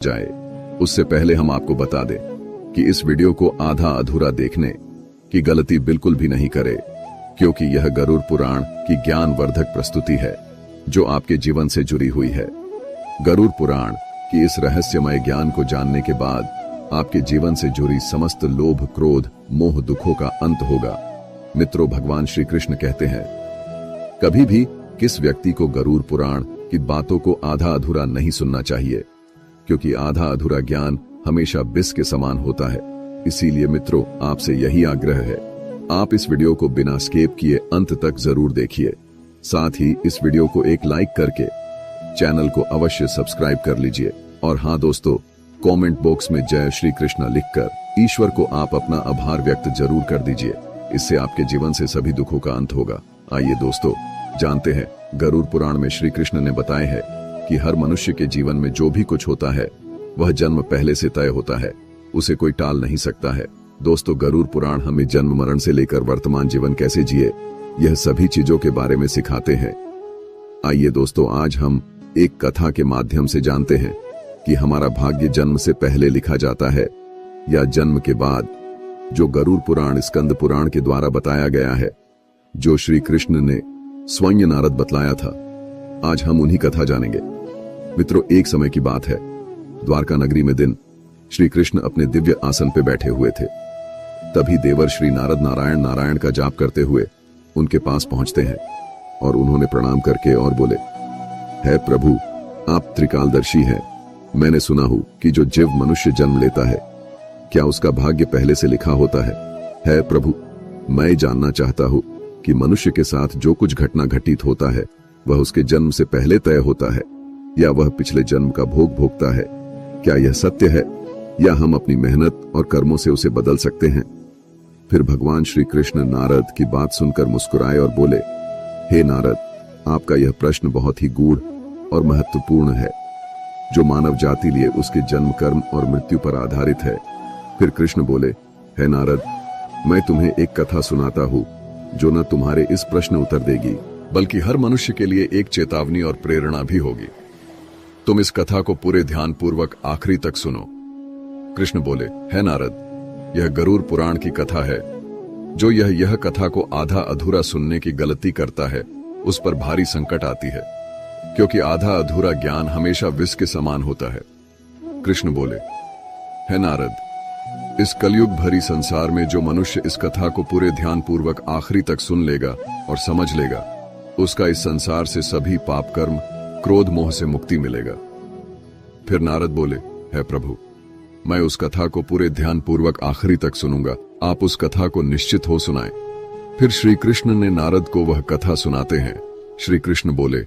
जाए उससे पहले हम आपको बता दें कि इस वीडियो को आधा अधूरा देखने की गलती बिल्कुल भी नहीं करे, क्योंकि यह गरुड़ पुराण की ज्ञानवर्धक प्रस्तुति है जो आपके जीवन से जुड़ी हुई है। गरुड़ पुराण की इस रहस्यमय ज्ञान को जानने के बाद आपके जीवन से जुड़ी समस्त लोभ, क्रोध, मोह, दुखों का अंत होगा। मित्रों, भगवान श्री कृष्ण कहते हैं, कभी भी किस व्यक्ति को गरुड़ पुराण की बातों को आधा अधूरा नहीं सुनना चाहिए, क्योंकि आधा अधूरा ज्ञान हमेशा विष के समान होता है। इसीलिए मित्रों, आपसे यही आग्रह है, आप इस वीडियो को बिना स्किप किए अंत तक जरूर देखिए। साथ ही इस वीडियो को एक लाइक करके चैनल को अवश्य सब्सक्राइब कर लीजिए। और हाँ दोस्तों, कमेंट बॉक्स में जय श्री कृष्ण लिखकर ईश्वर को आप अपना आभार व्यक्त जरूर कर दीजिए। इससे आपके जीवन से सभी दुखों का अंत होगा। आइए दोस्तों, जानते हैं गरुड़ पुराण में श्री कृष्ण ने बताया है कि हर मनुष्य के जीवन में जो भी कुछ होता है वह जन्म पहले से तय होता है, उसे कोई टाल नहीं सकता है। दोस्तों, गरुड़ पुराण हमें जन्म मरण से लेकर वर्तमान जीवन कैसे जिए, यह सभी चीजों के बारे में सिखाते हैं। आइए दोस्तों, आज हम एक कथा के माध्यम से जानते हैं कि हमारा भाग्य जन्म से पहले लिखा जाता है या जन्म के बाद। जो गरुड़ पुराण स्कंद पुराण के द्वारा बताया गया है, जो श्री कृष्ण ने स्वयं नारद बतलाया था, आज हम उन्हीं कथा जानेंगे। मित्रों, एक समय की बात है, द्वारका नगरी में दिन श्री कृष्ण अपने दिव्य आसन पे बैठे हुए थे। तभी देवर श्री नारद नारायण नारायण का जाप करते हुए उनके पास पहुंचते हैं और उन्होंने प्रणाम करके और बोले, है प्रभु, आप त्रिकालदर्शी हैं। मैंने सुना हूं कि जो जीव मनुष्य जन्म लेता है, क्या उसका भाग्य पहले से लिखा होता है? है प्रभु, मैं जानना चाहता हूं कि मनुष्य के साथ जो कुछ घटना घटित होता है वह उसके जन्म से पहले तय होता है या वह पिछले जन्म का भोग भोगता है? क्या यह सत्य है या हम अपनी मेहनत और कर्मों से उसे बदल सकते हैं? फिर भगवान श्री कृष्ण नारद की बात सुनकर मुस्कुराए और बोले, हे नारद, आपका यह प्रश्न बहुत ही गूढ़ और महत्वपूर्ण है, जो मानव जाति लिए उसके जन्म, कर्म और मृत्यु पर आधारित है। फिर कृष्ण बोले, हे नारद, मैं तुम्हें एक कथा सुनाता हूँ जो न तुम्हारे इस प्रश्न उत्तर देगी, बल्कि हर मनुष्य के लिए एक चेतावनी और प्रेरणा भी होगी। तुम इस कथा को पूरे ध्यान पूर्वक आखिरी तक सुनो। कृष्ण बोले, है नारद, यह गरुड़ पुराण की कथा है। जो यह कथा को आधा अधूरा सुनने की गलती करता है, उस पर भारी संकट आती है, क्योंकि आधा अधूरा ज्ञान हमेशा विष के समान होता है। कृष्ण बोले, है नारद, इस कलयुग भरी संसार में जो मनुष्य इस कथा को पूरे ध्यान पूर्वक आखिरी तक सुन लेगा और समझ लेगा, उसका इस संसार से सभी पाप कर्म, क्रोध, मोह से मुक्ति मिलेगा। फिर नारद बोले, है प्रभु, मैं उस कथा को पूरे ध्यान पूर्वक आखिरी तक सुनूंगा, आप उस कथा को निश्चित हो सुनाएं। फिर श्री कृष्ण ने नारद को वह कथा सुनाते हैं। श्री कृष्ण बोले,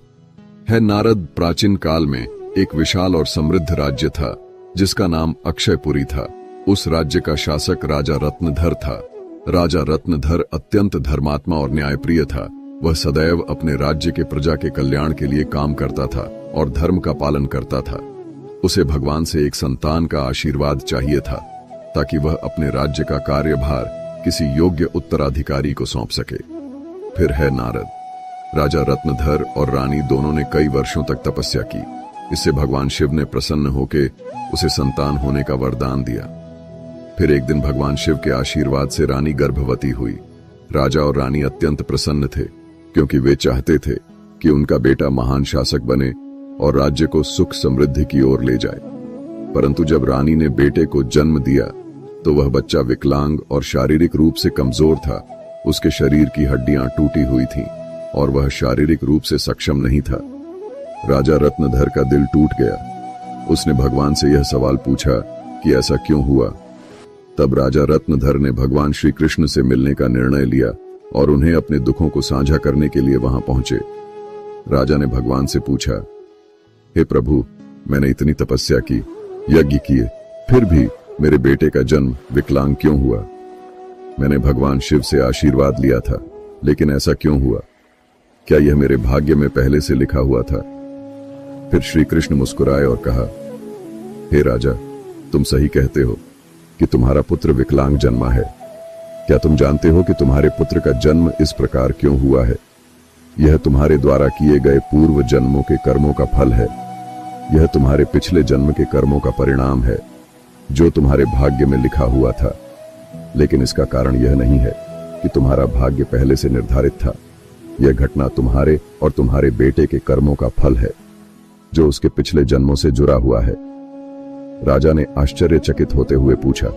है नारद, प्राचीन काल में एक विशाल और समृद्ध राज्य था जिसका नाम अक्षयपुरी था। उस राज्य का शासक राजा रत्नधर था। राजा रत्नधर अत्यंत धर्मात्मा और न्यायप्रिय था। वह सदैव अपने राज्य के प्रजा के कल्याण के लिए काम करता था और धर्म का पालन करता था। उसे भगवान से एक संतान का आशीर्वाद चाहिए था, ताकि वह अपने राज्य का कार्यभार किसी योग्य उत्तराधिकारी को सौंप सके। फिर है नारद, राजा रत्नधर और रानी दोनों ने कई वर्षों तक तपस्या की। इससे भगवान शिव ने प्रसन्न होकर उसे संतान होने का वरदान दिया। फिर एक दिन भगवान शिव के आशीर्वाद से रानी गर्भवती हुई। राजा और रानी अत्यंत प्रसन्न थे, क्योंकि वे चाहते थे कि उनका बेटा महान शासक बने और राज्य को सुख समृद्धि की ओर ले जाए। परंतु जब रानी ने बेटे को जन्म दिया तो वह बच्चा विकलांग और शारीरिक रूप से कमजोर था। उसके शरीर की हड्डियां टूटी हुई थीं और वह शारीरिक रूप से सक्षम नहीं था। राजा रत्नधर का दिल टूट गया। उसने भगवान से यह सवाल पूछा कि ऐसा क्यों हुआ। तब राजा रत्नधर ने भगवान श्री कृष्ण से मिलने का निर्णय लिया और उन्हें अपने दुखों को साझा करने के लिए वहां पहुंचे। राजा ने भगवान से पूछा, हे प्रभु, मैंने इतनी तपस्या की, यज्ञ किए, फिर भी मेरे बेटे का जन्म विकलांग क्यों हुआ? मैंने भगवान शिव से आशीर्वाद लिया था, लेकिन ऐसा क्यों हुआ? क्या यह मेरे भाग्य में पहले से लिखा हुआ था? फिर श्री कृष्ण मुस्कुराए और कहा, हे राजा, तुम सही कहते हो कि तुम्हारा पुत्र विकलांग जन्मा है। क्या तुम जानते हो कि तुम्हारे पुत्र का जन्म इस प्रकार क्यों हुआ है? यह तुम्हारे द्वारा किए गए पूर्व जन्मों के कर्मों का फल है। यह तुम्हारे पिछले जन्म के कर्मों का परिणाम है जो तुम्हारे भाग्य में लिखा हुआ था। लेकिन इसका कारण यह नहीं है कि तुम्हारा भाग्य पहले से निर्धारित था। यह घटना तुम्हारे और तुम्हारे बेटे के कर्मों का फल है जो उसके पिछले जन्मों से जुड़ा हुआ है। राजा ने आश्चर्यचकित होते हुए पूछा,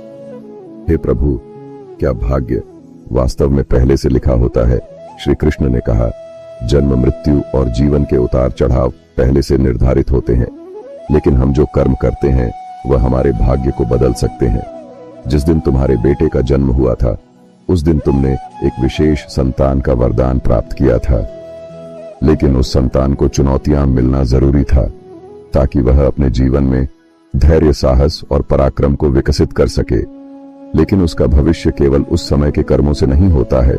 हे प्रभु, क्या भाग्य वास्तव में पहले से लिखा होता है? श्री कृष्ण ने कहा, जन्म, मृत्यु और जीवन के उतार चढ़ाव पहले से निर्धारित होते हैं, लेकिन हम जो कर्म करते हैं वह हमारे भाग्य को बदल सकते हैं। जिस दिन तुम्हारे बेटे का जन्म हुआ था उस दिन तुमने एक विशेष संतान का वरदान प्राप्त किया था, लेकिन उस संतान को चुनौतियां मिलना जरूरी था ताकि वह अपने जीवन में धैर्य, साहस और पराक्रम को विकसित कर सके। लेकिन उसका भविष्य केवल उस समय के कर्मों से नहीं होता है,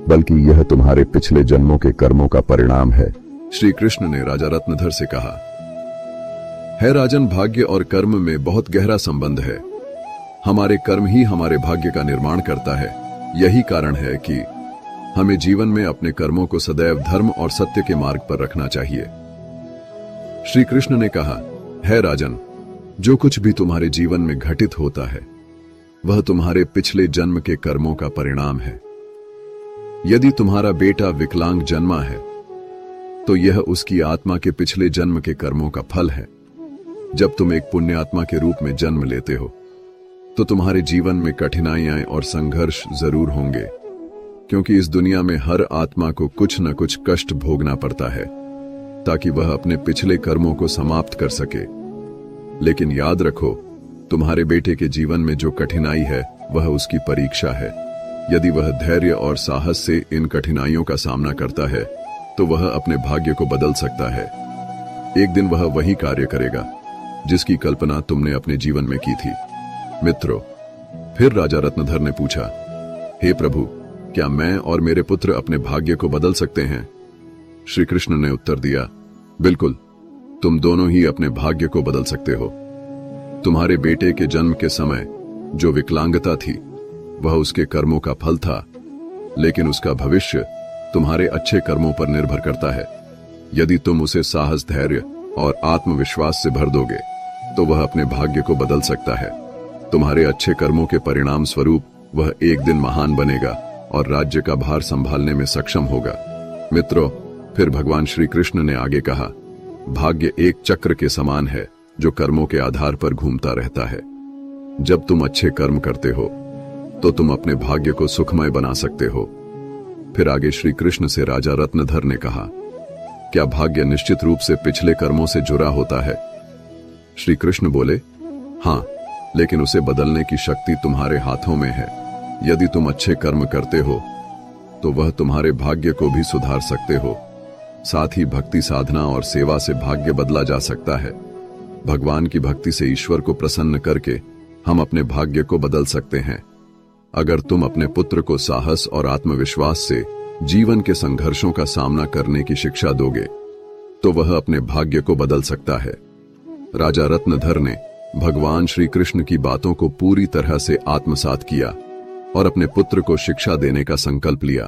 बल्कि यह तुम्हारे पिछले जन्मों के कर्मों का परिणाम है। श्री कृष्ण ने राजा रत्नधर से कहा, है राजन, भाग्य और कर्म में बहुत गहरा संबंध है। हमारे कर्म ही हमारे भाग्य का निर्माण करता है। यही कारण है कि हमें जीवन में अपने कर्मों को सदैव धर्म और सत्य के मार्ग पर रखना चाहिए। श्री कृष्ण ने कहा, है राजन, जो कुछ भी तुम्हारे जीवन में घटित होता है वह तुम्हारे पिछले जन्म के कर्मों का परिणाम है। यदि तुम्हारा बेटा विकलांग जन्मा है तो यह उसकी आत्मा के पिछले जन्म के कर्मों का फल है। जब तुम एक पुण्यात्मा के रूप में जन्म लेते हो तो तुम्हारे जीवन में कठिनाइयां और संघर्ष जरूर होंगे, क्योंकि इस दुनिया में हर आत्मा को कुछ न कुछ कष्ट भोगना पड़ता है ताकि वह अपने पिछले कर्मों को समाप्त कर सके। लेकिन याद रखो, तुम्हारे बेटे के जीवन में जो कठिनाई है वह उसकी परीक्षा है। यदि वह धैर्य और साहस से इन कठिनाइयों का सामना करता है तो वह अपने भाग्य को बदल सकता है। एक दिन वह वही कार्य करेगा जिसकी कल्पना तुमने अपने जीवन में की थी। मित्रों, फिर राजा रत्नधर ने पूछा, हे प्रभु, क्या मैं और मेरे पुत्र अपने भाग्य को बदल सकते हैं? श्री कृष्ण ने उत्तर दिया, बिल्कुल, तुम दोनों ही अपने भाग्य को बदल सकते हो। तुम्हारे बेटे के जन्म के समय जो विकलांगता थी वह उसके कर्मों का फल था, लेकिन उसका भविष्य तुम्हारे अच्छे कर्मों पर निर्भर करता है। यदि तुम उसे साहस, धैर्य और आत्मविश्वास से भर दोगे तो वह अपने भाग्य को बदल सकता है। तुम्हारे अच्छे कर्मों के परिणाम स्वरूप वह एक दिन महान बनेगा और राज्य का भार संभालने में सक्षम होगा। मित्रों, फिर भगवान श्री कृष्ण ने आगे कहा, भाग्य एक चक्र के समान है जो कर्मों के आधार पर घूमता रहता है। जब तुम अच्छे कर्म करते हो तो तुम अपने भाग्य को सुखमय बना सकते हो। फिर आगे श्री कृष्ण से राजा रत्नधर ने कहा, क्या भाग्य निश्चित रूप से पिछले कर्मों से जुड़ा होता है? श्री कृष्ण बोले, हां, लेकिन उसे बदलने की शक्ति तुम्हारे हाथों में है। यदि तुम अच्छे कर्म करते हो तो वह तुम्हारे भाग्य को भी सुधार सकते हो। साथ ही भक्ति, साधना और सेवा से भाग्य बदला जा सकता है। भगवान की भक्ति से ईश्वर को प्रसन्न करके हम अपने भाग्य को बदल सकते हैं। अगर तुम अपने पुत्र को साहस और आत्मविश्वास से जीवन के संघर्षों का सामना करने की शिक्षा दोगे तो वह अपने भाग्य को बदल सकता है। राजा रत्नधर ने भगवान श्री कृष्ण की बातों को पूरी तरह से आत्मसात किया और अपने पुत्र को शिक्षा देने का संकल्प लिया।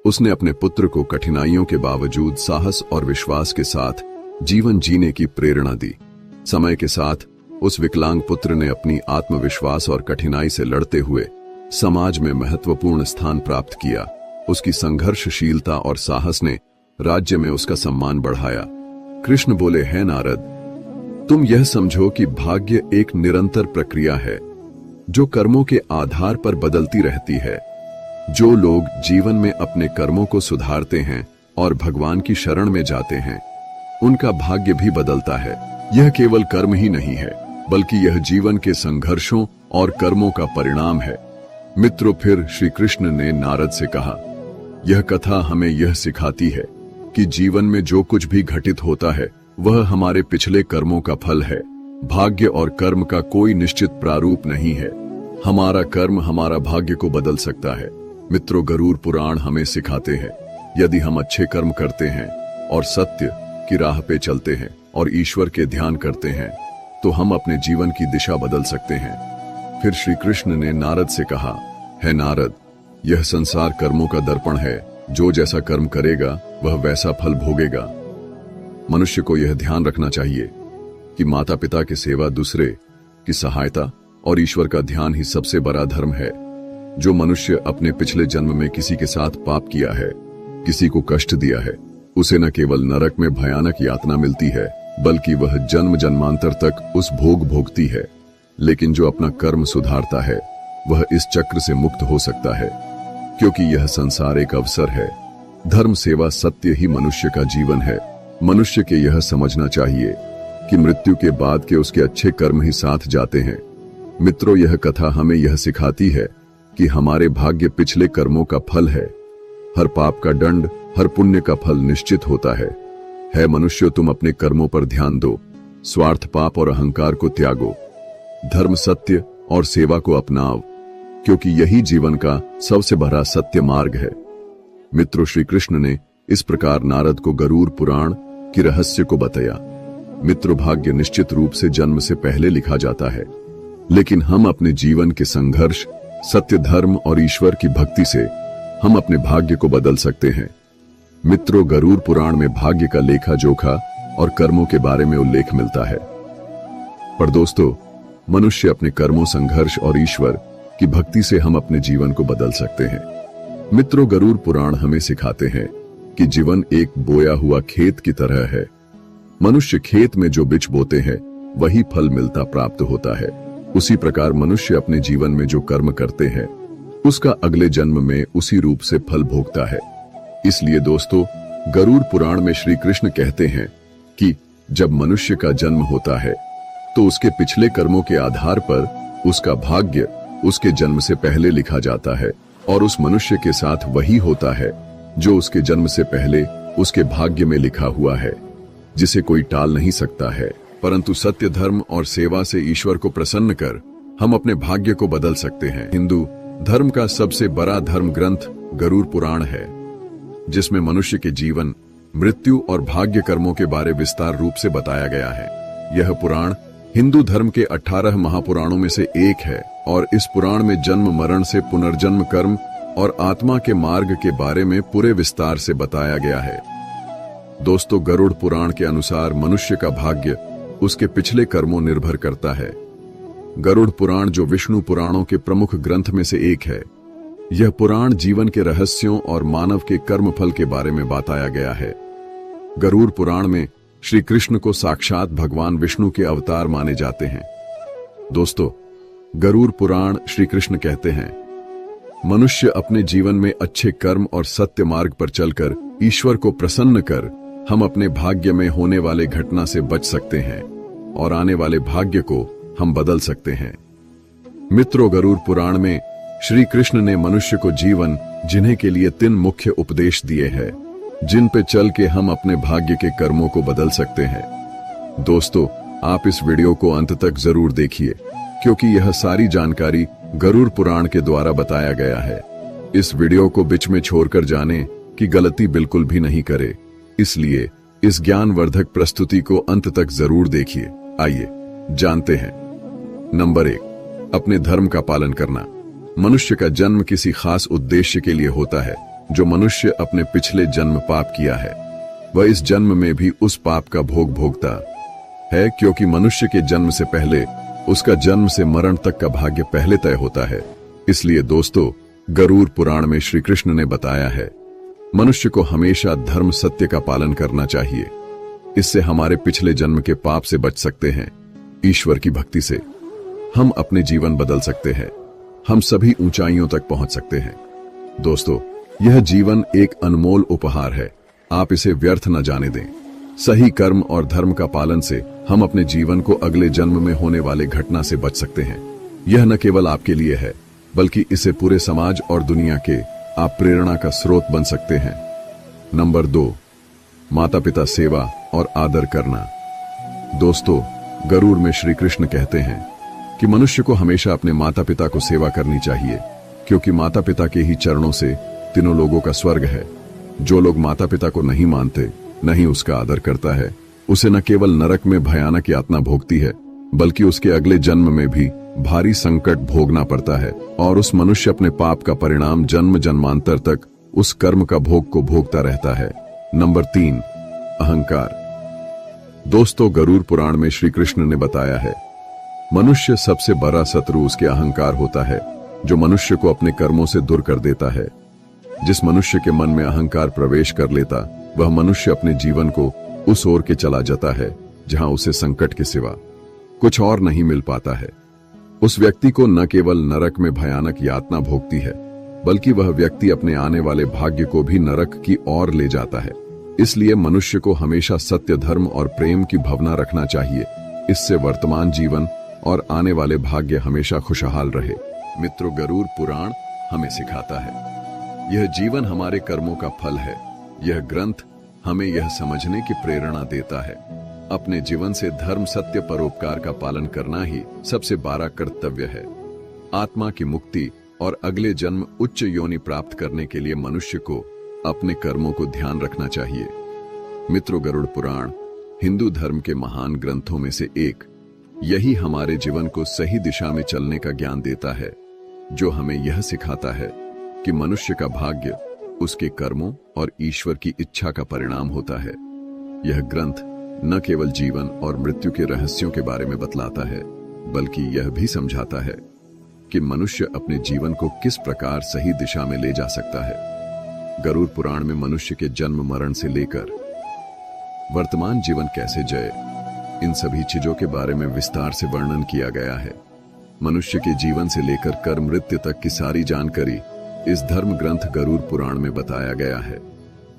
उसने अपने पुत्र को कठिनाइयों के बावजूद साहस और विश्वास के साथ जीवन जीने की प्रेरणा दी। समय के साथ उस विकलांग पुत्र ने अपनी आत्मविश्वास और कठिनाई से लड़ते हुए समाज में महत्वपूर्ण स्थान प्राप्त किया। उसकी संघर्षशीलता और साहस ने राज्य में उसका सम्मान बढ़ाया। कृष्ण बोले, है नारद, तुम यह समझो कि भाग्य एक निरंतर प्रक्रिया है जो कर्मों के आधार पर बदलती रहती है। जो लोग जीवन में अपने कर्मों को सुधारते हैं और भगवान की शरण में जाते हैं उनका भाग्य भी बदलता है। यह केवल कर्म ही नहीं है बल्कि यह जीवन के संघर्षों और कर्मों का परिणाम है। मित्रों, फिर श्री कृष्ण ने नारद से कहा, यह कथा हमें यह सिखाती है कि जीवन में जो कुछ भी घटित होता है वह हमारे पिछले कर्मों का फल है। भाग्य और कर्म का कोई निश्चित प्रारूप नहीं है। हमारा कर्म हमारा भाग्य को बदल सकता है। मित्रों, गरुड़ पुराण हमें सिखाते हैं, यदि हम अच्छे कर्म करते हैं और सत्य की राह पे चलते हैं और ईश्वर के ध्यान करते हैं तो हम अपने जीवन की दिशा बदल सकते हैं। फिर श्री कृष्ण ने नारद से कहा, है नारद, यह संसार कर्मों का दर्पण है। जो जैसा कर्म करेगा वह वैसा फल भोगेगा। मनुष्य को यह ध्यान रखना चाहिए कि माता पिता की सेवा, दूसरे की सहायता और ईश्वर का ध्यान ही सबसे बड़ा धर्म है। जो मनुष्य अपने पिछले जन्म में किसी के साथ पाप किया है, किसी को कष्ट दिया है, उसे न केवल नरक में भयानक यातना मिलती है, बल्कि वह जन्म जन्मांतर तक उस भोग भोगती है। लेकिन जो अपना कर्म सुधारता है वह इस चक्र से मुक्त हो सकता है, क्योंकि यह संसार एक अवसर है। धर्म, सेवा, सत्य ही मनुष्य का जीवन है। मनुष्य के यह समझना चाहिए कि मृत्यु के बाद के उसके अच्छे कर्म ही साथ जाते हैं। मित्रों, यह कथा हमें यह सिखाती है कि हमारे भाग्य पिछले कर्मों का फल है। हर पाप का दंड, हर पुण्य का फल निश्चित होता है मनुष्य, तुम अपने कर्मों पर ध्यान दो, स्वार्थ, पाप और अहंकार को त्यागो, धर्म, सत्य और सेवा को अपनाओ, क्योंकि यही जीवन का सबसे बड़ा सत्य मार्ग है। मित्रों, श्री कृष्ण ने इस प्रकार नारद को गरुड़ पुराण की रहस्य को बताया। मित्रों, भाग्य निश्चित रूप से जन्म से पहले लिखा जाता है, लेकिन हम अपने जीवन के संघर्ष, सत्य, धर्म और ईश्वर की भक्ति से हम अपने भाग्य को बदल सकते हैं। मित्रों, गरुड़ पुराण में भाग्य का लेखा जोखा और कर्मों के बारे में उल्लेख मिलता है। पर दोस्तों, मनुष्य अपने कर्मों, संघर्ष और ईश्वर की भक्ति से हम अपने जीवन को बदल सकते हैं। मित्रों, गरुड़ पुराण हमें सिखाते हैं कि जीवन एक बोया हुआ खेत की तरह है। मनुष्य खेत में जो बीज बोते हैं वही फल मिलता प्राप्त होता है। उसी प्रकार मनुष्य अपने जीवन में जो कर्म करते हैं उसका अगले जन्म में उसी रूप से फल भोगता है। इसलिए दोस्तों, गरुड़ पुराण में श्री कृष्ण कहते हैं कि जब मनुष्य का जन्म होता है तो उसके पिछले कर्मों के आधार पर उसका भाग्य उसके जन्म से पहले लिखा जाता है, और उस मनुष्य के साथ वही होता है जो उसके जन्म से पहले उसके भाग्य में लिखा हुआ है, जिसे कोई टाल नहीं सकता है। परंतु सत्य, धर्म और सेवा से ईश्वर को प्रसन्न कर हम अपने भाग्य को बदल सकते हैं। हिंदू धर्म का सबसे बड़ा धर्म ग्रंथ गरुड़ पुराण है, जिसमें मनुष्य के जीवन, मृत्यु और भाग्य कर्मों के बारे विस्तार रूप से बताया गया है। यह पुराण हिंदू धर्म के 18 महापुराणों में से एक है, और इस पुराण में जन्म, मरण से पुनर्जन्म, कर्म और आत्मा के मार्ग के बारे में पूरे विस्तार से बताया गया है। दोस्तों, गरुड़ पुराण के अनुसार मनुष्य का भाग्य उसके पिछले कर्मों निर्भर करता है। गरुड़ पुराण, जो विष्णु पुराणों के प्रमुख ग्रंथ में से एक है, यह पुराण जीवन के रहस्यों और मानव के कर्मफल के बारे में बताया गया है। गरुड़ पुराण में श्री कृष्ण को साक्षात भगवान विष्णु के अवतार माने जाते हैं। दोस्तों, गरुड़ पुराण श्री कृष्ण कहते हैं, मनुष्य अपने जीवन में अच्छे कर्म और सत्य मार्ग पर चलकर ईश्वर को प्रसन्न कर हम अपने भाग्य में होने वाले घटना से बच सकते हैं और आने वाले भाग्य को हम बदल सकते हैं। मित्रों, गरुड़ पुराण में श्री कृष्ण ने मनुष्य को जीवन जीने के लिए 3 मुख्य उपदेश दिए हैं, जिन पे चल के हम अपने भाग्य के कर्मों को बदल सकते हैं। दोस्तों, आप इस वीडियो को अंत तक जरूर देखिए, क्योंकि यह सारी जानकारी गरुड़ पुराण के द्वारा बताया गया है। इस वीडियो को बीच में छोड़कर जाने की गलती बिल्कुल भी नहीं करे, इसलिए इस ज्ञानवर्धक प्रस्तुति को अंत तक जरूर देखिए। आइए जानते हैं। नंबर 1, अपने धर्म का पालन करना। मनुष्य का जन्म किसी खास उद्देश्य के लिए होता है। जो मनुष्य अपने पिछले जन्म पाप किया है वह इस जन्म में भी उस पाप का भोग भोगता है, क्योंकि मनुष्य के जन्म से पहले उसका जन्म से मरण तक का भाग्य पहले तय होता है। इसलिए दोस्तों, गरुड़ पुराण में श्री कृष्ण ने बताया है, मनुष्य को हमेशा धर्म, सत्य का पालन करना चाहिए। इससे हमारे पिछले जन्म के पाप से बच सकते हैं। ईश्वर की भक्ति से हम अपने जीवन बदल सकते हैं। हम सभी ऊंचाइयों तक पहुंच सकते हैं। दोस्तों, यह जीवन एक अनमोल उपहार है। आप इसे व्यर्थ न जाने दें। सही कर्म और धर्म का पालन से हम अपने जीवन को अगले जन्म में होने वाले घटना से बच सकते हैं। यह न केवल आपके लिए है, बल्कि इसे पूरे समाज और दुनिया के आप प्रेरणा का स्रोत बन सकते हैं। नंबर 2, माता पिता सेवा और आदर करना। दोस्तों, गरुड़ में श्री कृष्ण कहते हैं कि मनुष्य को हमेशा अपने माता पिता को सेवा करनी चाहिए, क्योंकि माता पिता के ही चरणों से तीनों लोगों का स्वर्ग है। जो लोग माता पिता को नहीं मानते, नहीं उसका आदर करता है, उसे न केवल नरक में भयानक यातना भोगती है, बल्कि उसके अगले जन्म में भी भारी संकट भोगना पड़ता है, और उस मनुष्य अपने पाप का परिणाम जन्म जन्मांतर तक उस कर्म का भोग को भोगता रहता है। नंबर 3, अहंकार। दोस्तों, गरुड़ पुराण में श्री कृष्ण ने बताया है, मनुष्य सबसे बड़ा शत्रु उसके अहंकार होता है, जो मनुष्य को अपने कर्मों से दूर कर देता है। जिस मनुष्य के मन में अहंकार प्रवेश कर लेता, वह मनुष्य अपने जीवन को उस ओर के चला जाता है जहां उसे संकट के सिवा कुछ और नहीं मिल पाता है। उस व्यक्ति को न केवल नरक में भयानक यातना भोगती है, बल्कि वह व्यक्ति अपने आने वाले भाग्य को भी नरक की ओर ले जाता है। इसलिए मनुष्य को हमेशा सत्य, धर्म और प्रेम की भावना रखना चाहिए। इससे वर्तमान जीवन और आने वाले भाग्य हमेशा खुशहाल रहे। मित्रों, गरुड़ पुराण हमें सिखाता है, यह जीवन हमारे कर्मों का फल है। यह ग्रंथ हमें यह समझने की प्रेरणा देता है, अपने जीवन से धर्म, सत्य, परोपकार का पालन करना ही सबसे बड़ा कर्तव्य है। आत्मा की मुक्ति और अगले जन्म उच्च योनि प्राप्त करने के लिए मनुष्य को अपने कर्मों को ध्यान रखना चाहिए। मित्रों, गरुड़ पुराण हिंदू धर्म के महान ग्रंथों में से एक। यही हमारे जीवन को सही दिशा में चलने का ज्ञान देता है, जो हमें यह सिखाता है कि मनुष्य का भाग्य उसके कर्मों और ईश्वर की इच्छा का परिणाम होता है। यह ग्रंथ न केवल जीवन और मृत्यु के रहस्यों के बारे में बतलाता है, बल्कि यह भी समझाता है कि मनुष्य अपने जीवन को किस प्रकार सही दिशा में ले जा सकता है। गरुड़ पुराण में मनुष्य के जन्म, मरण से लेकर वर्तमान जीवन कैसे जय, इन सभी चीजों के बारे में विस्तार से वर्णन किया गया है। मनुष्य के जीवन से लेकर कर मृत्यु तक की सारी जानकारी इस धर्म ग्रंथ गरुड़ पुराण में बताया गया है।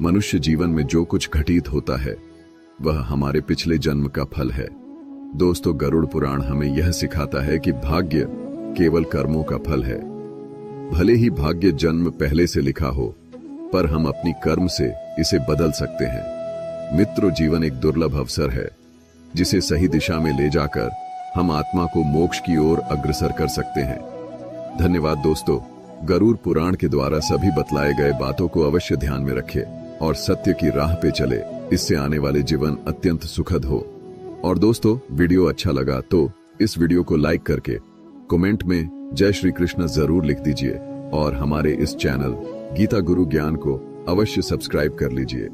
मनुष्य जीवन में जो कुछ घटित होता है, वह हमारे पिछले जन्म का फल है। दोस्तों, गरुड़ पुराण हमें यह सिखाता है कि भाग्य केवल कर्मों का फल है। भले ही भाग्य जन्म पहले से लिखा हो, पर हम अपनी कर्म से इसे बदल सकते हैं। मित्रों, जीवन एक दुर्लभ अवसर है, जिसे सही दिशा में ले जाकर हम आत्मा को मोक्ष की ओर अग्रसर कर सकते हैं। धन्यवाद दोस्तों। गरुड़ पुराण के द्वारा सभी बतलाए गए बातों को अवश्य ध्यान में रखें और सत्य की राह पे चले। इससे आने वाले जीवन अत्यंत सुखद हो। और दोस्तों, वीडियो अच्छा लगा तो इस वीडियो को लाइक करके कमेंट में जय श्री कृष्ण जरूर लिख दीजिए और हमारे इस चैनल गीता गुरु ज्ञान को अवश्य सब्सक्राइब कर लीजिए,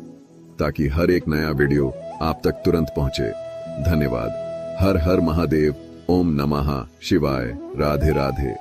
ताकि हर एक नया वीडियो आप तक तुरंत पहुंचे। धन्यवाद। हर हर महादेव। ओम नमः शिवाय। राधे राधे।